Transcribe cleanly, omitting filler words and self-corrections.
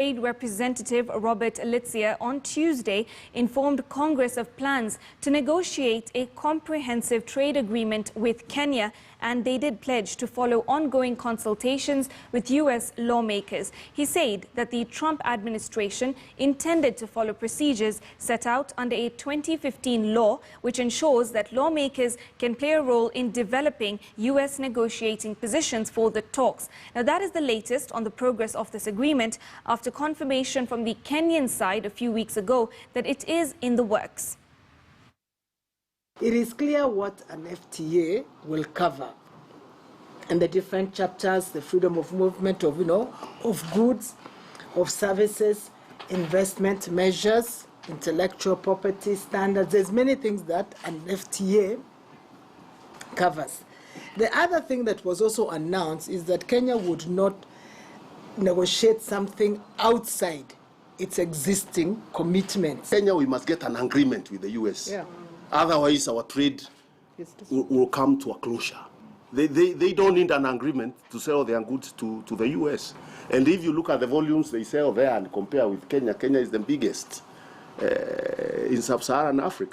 Trade Representative Robert Alitzia on Tuesday informed Congress of plans to negotiate a comprehensive trade agreement with Kenya, and they did pledge to follow ongoing consultations with U.S. lawmakers. He said that the Trump administration intended to follow procedures set out under a 2015 law which ensures that lawmakers can play a role in developing U.S. negotiating positions for the talks. Now, that is the latest on the progress of this agreement after confirmation from the Kenyan side a few weeks ago that it is in the works. It is clear what an FTA will cover, and the different chapters: the freedom of movement of goods, of services, investment measures, intellectual property standards. There's many things that an FTA covers. The other thing that was also announced is that Kenya would not negotiate something outside its existing commitments. Kenya, we must get an agreement with the US. Yeah. Otherwise, our trade will come to a closure. They don't need an agreement to sell their goods to the US. And if you look at the volumes they sell there and compare with Kenya, Kenya is the biggest in sub-Saharan Africa.